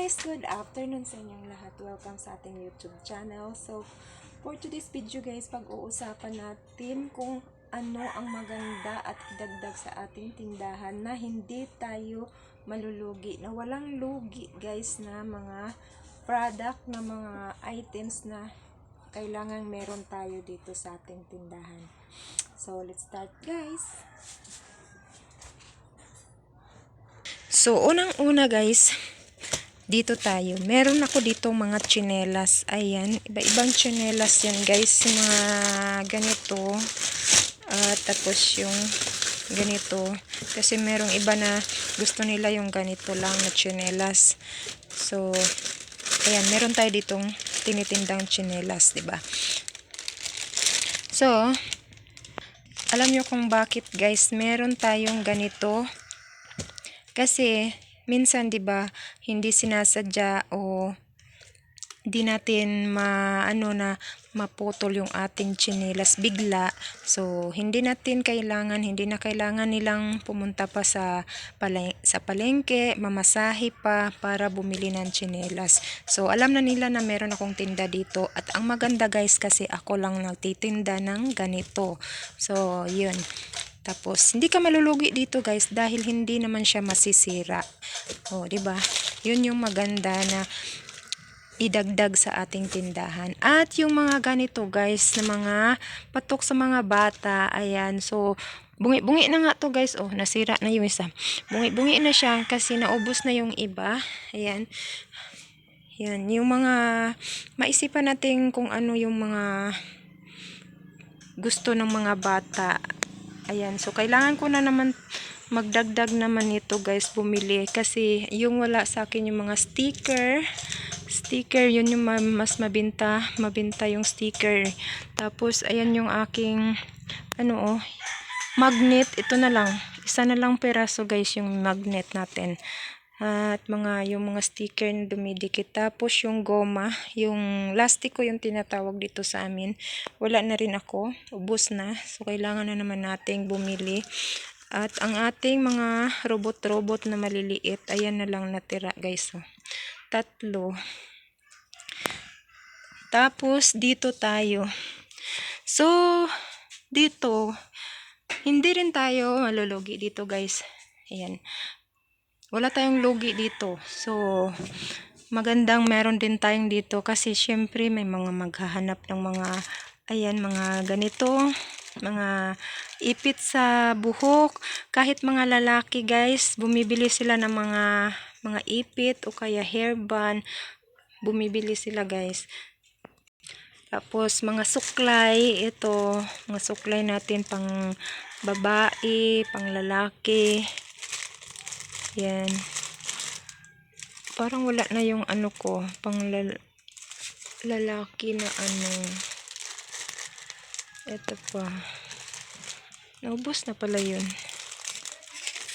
guys! Good afternoon sa inyong lahat. Welcome sa ating YouTube channel. So, for today's video guys, pag-uusapan natin kung ano ang maganda at idagdag sa ating tindahan na hindi tayo malulugi. Na walang lugi guys na mga product, na mga items na kailangan meron tayo dito sa ating tindahan. So, let's start guys! So, unang-una guys, dito tayo. Meron ako dito mga tsinelas. Ayan, iba-ibang tsinelas yan guys. Mga ganito. Tapos yung ganito. Kasi merong iba na gusto nila yung ganito lang na tsinelas. So, ayan, meron tayo ditong tinitindang tsinelas, diba? So, alam nyo kung bakit guys, meron tayong ganito. Kasi, minsan, 'di ba, hindi sinasadya o di natin maputol yung ating tsinelas bigla. So, hindi na kailangan nilang pumunta pa sa palengke, mamasahe pa para bumili ng tsinelas. So, alam na nila na meron akong tinda dito. At ang maganda guys, kasi ako lang nagtitinda ng ganito. So, yun. Tapos, hindi ka malulugi dito guys dahil hindi naman siya masisira. O, diba? Yun yung maganda na idagdag sa ating tindahan. At yung mga ganito guys, na mga patok sa mga bata, ayan. So, bungi-bungi na nga to guys. Oh, nasira na yung isa. Bungi-bungi na siya kasi naubos na yung iba. Ayan. Yan, yung mga maisipan natin kung ano yung mga gusto ng mga bata. Ayan, so kailangan ko na naman magdagdag naman ito guys, bumili. Kasi yung wala sa akin yung mga sticker, yun yung mas mabinta yung sticker. Tapos, ayan yung aking, magnet. Ito na lang. Isa na lang peraso guys yung magnet natin. At yung mga sticker na dumidikit. Tapos yung goma, yung lastiko yung tinatawag dito sa amin. Wala na rin ako. Ubos na. So, kailangan na naman nating bumili. At ang ating mga robot-robot na maliliit, ayan na lang natira guys. So, 3. Tapos, dito tayo. So, dito, hindi rin tayo malulugi dito guys. Ayan. Wala tayong lugi dito. So, magandang meron din tayong dito kasi syempre may mga maghahanap ng mga ganito, mga ipit sa buhok. Kahit mga lalaki guys, bumibili sila ng mga ipit o kaya hairband. Bumibili sila guys. Tapos mga suklay, ito, mga suklay natin pang babae, pang lalaki. Yan. Parang wala na yung pang lalaki na Ito pa. Naubos na pala yun.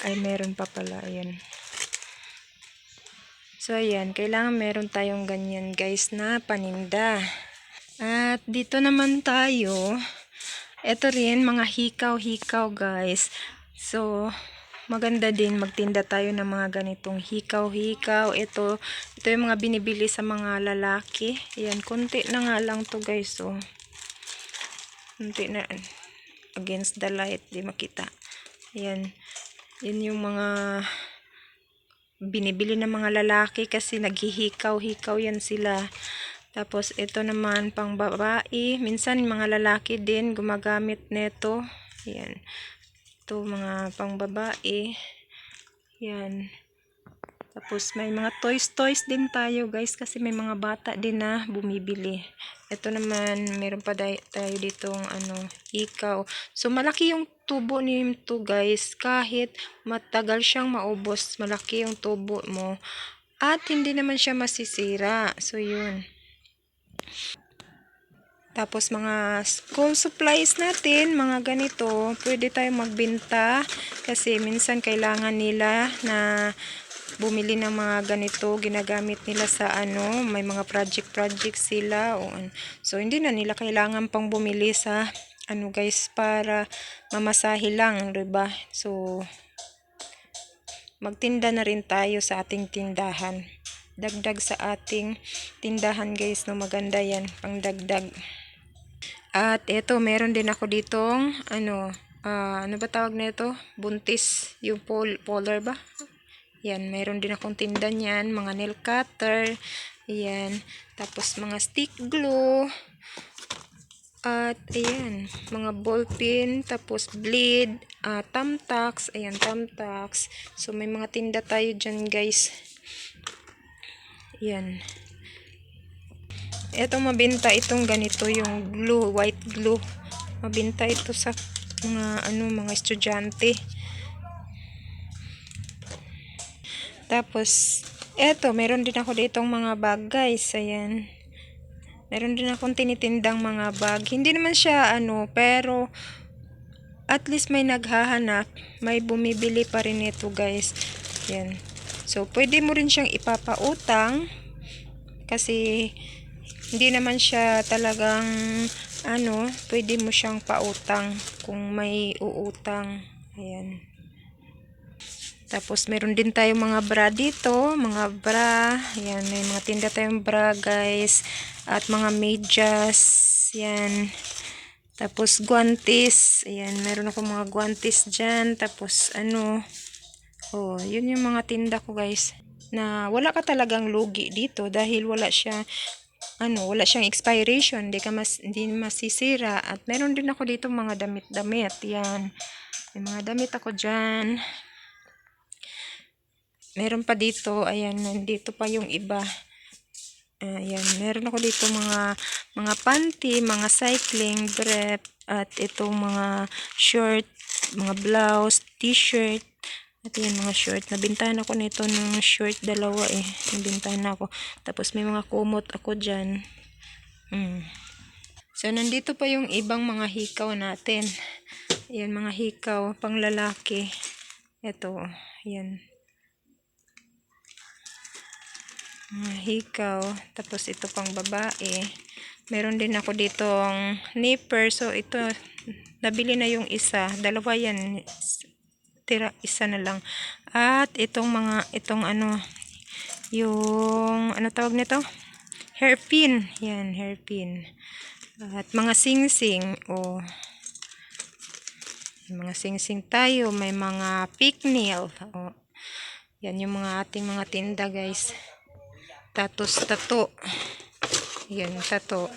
Ay, meron pa pala. Ayan. So, ayan. Kailangan meron tayong ganyan guys na paninda. At dito naman tayo. Ito rin, mga hikaw-hikaw guys. So, maganda din magtinda tayo ng mga ganitong hikaw-hikaw. Ito yung mga binibili sa mga lalaki. Ayan, konti na nga lang to guys. So, konti na. Against the light, di makita. Ayan, yun yung mga binibili ng mga lalaki kasi naghihikaw-hikaw yan sila. Tapos, ito naman pang babae. Minsan, mga lalaki din gumagamit nito. Ayan. Ito, mga pang babae. Yan. Tapos, may mga toys din tayo, guys. Kasi may mga bata din na bumibili. Ito naman, meron pa tayo ditong, ikaw. So, malaki yung tubo nito, guys. Kahit matagal siyang maubos, malaki yung tubo mo. At, hindi naman siya masisira. So, yun. Tapos mga school supplies natin, mga ganito, pwede tayong magbenta kasi minsan kailangan nila na bumili ng mga ganito, ginagamit nila sa may mga project sila. So, hindi na nila kailangan pang bumili sa guys, para mamasahe lang, diba? So, magtinda na rin tayo sa ating tindahan. dagdag sa ating tindahan guys, no, maganda yan, pang dagdag. At ito, meron din ako ditong, ano ba tawag na ito? Buntis, yung polar ba? Yan, meron din akong tinda niyan, mga nail cutter, yan, tapos mga stick glue, at ayan, mga ball pin, tapos bleed, thumbtacks, ayan, thumbtacks. So, may mga tinda tayo dyan guys. Yan. Etong mabenta itong ganito, yung glue, white glue. Mabenta ito sa mga estudyante. Tapos, eto, meron din ako ditong mga bag guys. Ayan. Meron din akong tinitindang mga bag. Hindi naman siya pero at least may naghahanap, may bumibili pa rin ito guys. Yan. So, pwede mo rin siyang ipapautang kasi hindi naman siya talagang pwede mo siyang pautang kung may uutang. Ayan. Tapos, meron din tayong mga bra dito. Mga bra. Ayan, may mga tinda tayong bra, guys. At mga medyas. Ayan. Tapos, guantes. Ayan, meron ako mga guantes dyan. Tapos, yun yung mga tinda ko, guys. Na wala ka talagang lugi dito dahil wala siyang expiration. Hindi masisira. At meron din ako dito mga damit-damit. Ayan. May mga damit ako dyan. Meron pa dito, ayan, nandito pa yung iba. Ayan, meron ako dito mga panty, mga cycling, brief, at itong mga short, mga blouse, t-shirt, at yan, mga short. Nabintahan ako nito ng short, dalawa nabintahan ako. Tapos may mga kumot ako dyan. So, nandito pa yung ibang mga hikaw natin. Ayan, mga hikaw, pang lalaki. Ito, ayan. Hikaw, tapos ito pang babae. Meron din ako ditong nipper. So, ito, nabili na yung isa. Dalawa yan. Isa na lang. At itong yung, tawag nito? Hairpin. Yan, hairpin. At mga sing-sing. May mga sing-sing tayo. May mga picknail. Yan yung mga ating mga tinda, guys. Tato. Yan, tato.